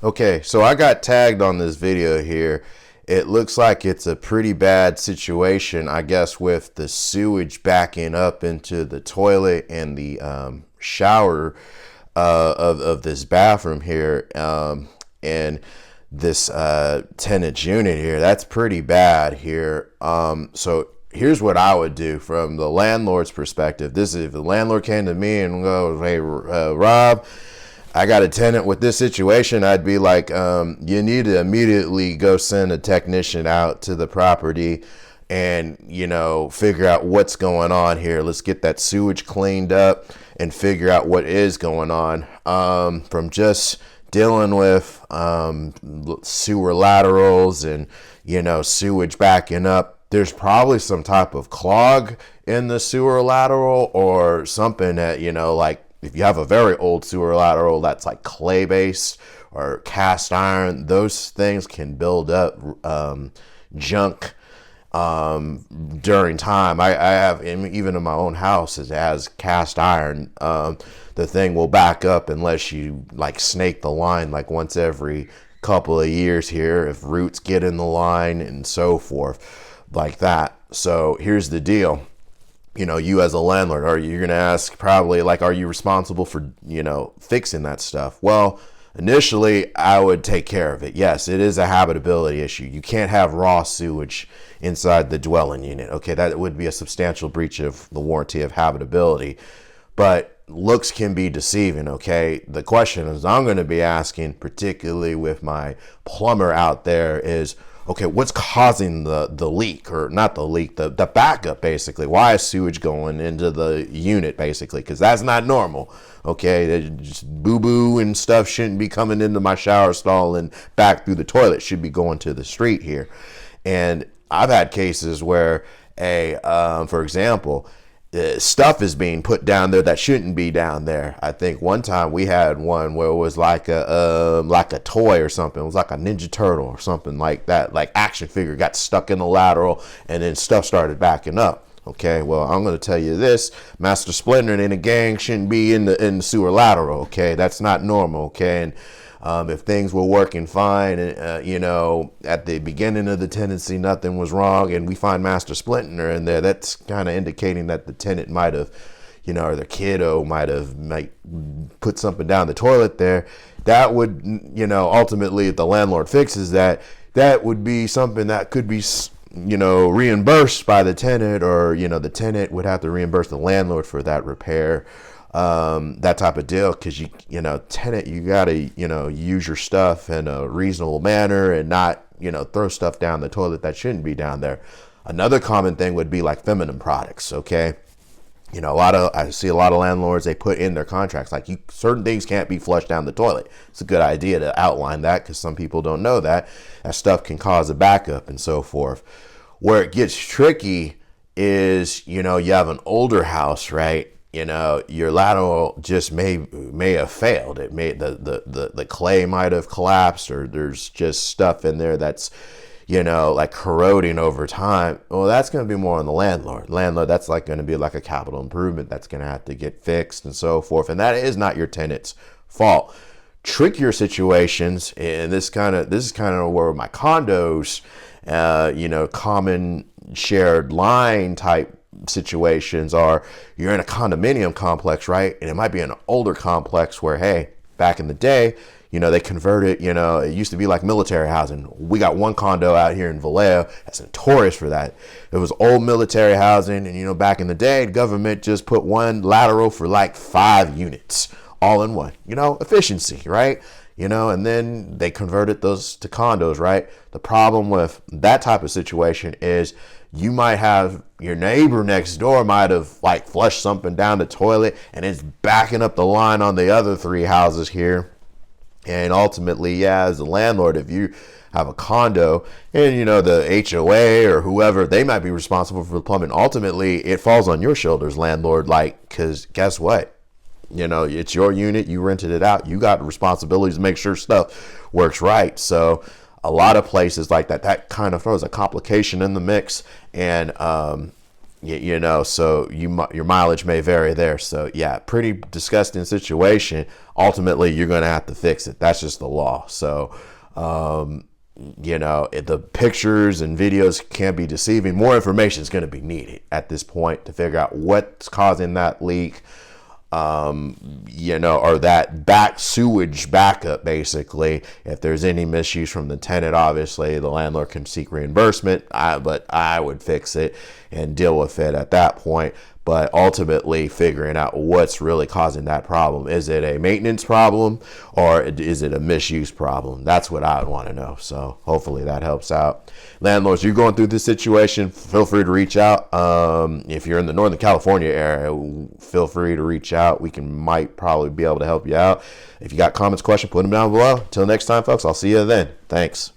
Okay, so I got tagged on this video here. It looks like it's a pretty bad situation, I guess, with the sewage backing up into the toilet and the shower of this bathroom here. And this tenant unit here, that's pretty bad here. So here's what I would do from the landlord's perspective. This is if the landlord came to me and goes, "Hey, Rob, I got a tenant with this situation," I'd be like, you need to immediately go send a technician out to the property and, figure out what's going on here. Let's get that sewage cleaned up and figure out what is going on. From just dealing with sewer laterals and, sewage backing up, there's probably some type of clog in the sewer lateral or something that, like, if you have a very old sewer lateral that's like clay based or cast iron, those things can build up junk during time. I have, even in my own house, it has cast iron. The thing will back up unless you like snake the line like once every couple of years here, if roots get in the line and so forth like that. So here's the deal. You as a landlord, you're going to ask probably like, are you responsible for, fixing that stuff? Well, initially I would take care of it. Yes, it is a habitability issue. You can't have raw sewage inside the dwelling unit. Okay, that would be a substantial breach of the warranty of habitability. But looks can be deceiving, okay? The question is I'm going to be asking, particularly with my plumber out there, is, okay, what's causing the leak, or not the leak, the backup, basically? Why is sewage going into the unit, basically? Because that's not normal, okay? Boo-boo and stuff shouldn't be coming into my shower stall and back through the toilet. Should be going to the street here. And I've had cases where, for example, stuff is being put down there that shouldn't be down there. I think one time we had one where it was like a toy or something. It was like a Ninja Turtle or something like that, like action figure got stuck in the lateral and then stuff started backing up. Okay, well, I'm going to tell you this: Master Splinter and a gang shouldn't be in the sewer lateral. Okay, that's not normal. Okay, and if things were working fine, at the beginning of the tenancy, nothing was wrong, and we find Master Splinter in there, that's kind of indicating that the tenant might have, or their kiddo might put something down the toilet there. That would, ultimately, if the landlord fixes that, that would be something that could be, reimbursed by the tenant, or, the tenant would have to reimburse the landlord for that repair. That type of deal, because tenant, you gotta use your stuff in a reasonable manner and not throw stuff down the toilet that shouldn't be down there. Another common thing would be like feminine products. Okay, I see a lot of landlords, they put in their contracts like certain things can't be flushed down the toilet. It's a good idea to outline that, because some people don't know that stuff can cause a backup and so forth. Where it gets tricky is you have an older house, right? Your lateral just may have failed. It may the clay might have collapsed, or there's just stuff in there that's like corroding over time. Well, that's going to be more on the landlord. That's like going to be like a capital improvement that's going to have to get fixed and so forth. And that is not your tenant's fault. Trickier situations, and this is kind of where my condos, common shared line type situations are. You're in a condominium complex, right? And it might be an older complex where, hey, back in the day, they converted, it used to be like military housing. We got one condo out here in Vallejo that's notorious for that. It was old military housing, and back in the day, the government just put one lateral for like 5 units all in one, efficiency, right? And then they converted those to condos, right? The problem with that type of situation is you might have your neighbor next door might have like flushed something down the toilet and it's backing up the line on the other 3 houses here. And ultimately, as a landlord, if you have a condo and the HOA or whoever, they might be responsible for the plumbing. Ultimately, it falls on your shoulders, landlord, because guess what? It's your unit, you rented it out, you got responsibilities to make sure stuff works right. So a lot of places like that kind of throws a complication in the mix. And you know, so your mileage may vary there. So yeah, pretty disgusting situation. Ultimately, you're going to have to fix it. That's just the law. So, you know, the pictures and videos can be deceiving. More information is going to be needed at this point to figure out what's causing that leak. You know, or that sewage backup, basically. If there's any misuse from the tenant, obviously the landlord can seek reimbursement, but I would fix it and deal with it at that point. But ultimately figuring out what's really causing that problem. Is it a maintenance problem or is it a misuse problem? That's what I would want to know. So hopefully that helps out. Landlords, you're going through this situation, feel free to reach out. If you're in the Northern California area, feel free to reach out. We might probably be able to help you out. If you got comments, questions, put them down below. Until next time, folks, I'll see you then. Thanks.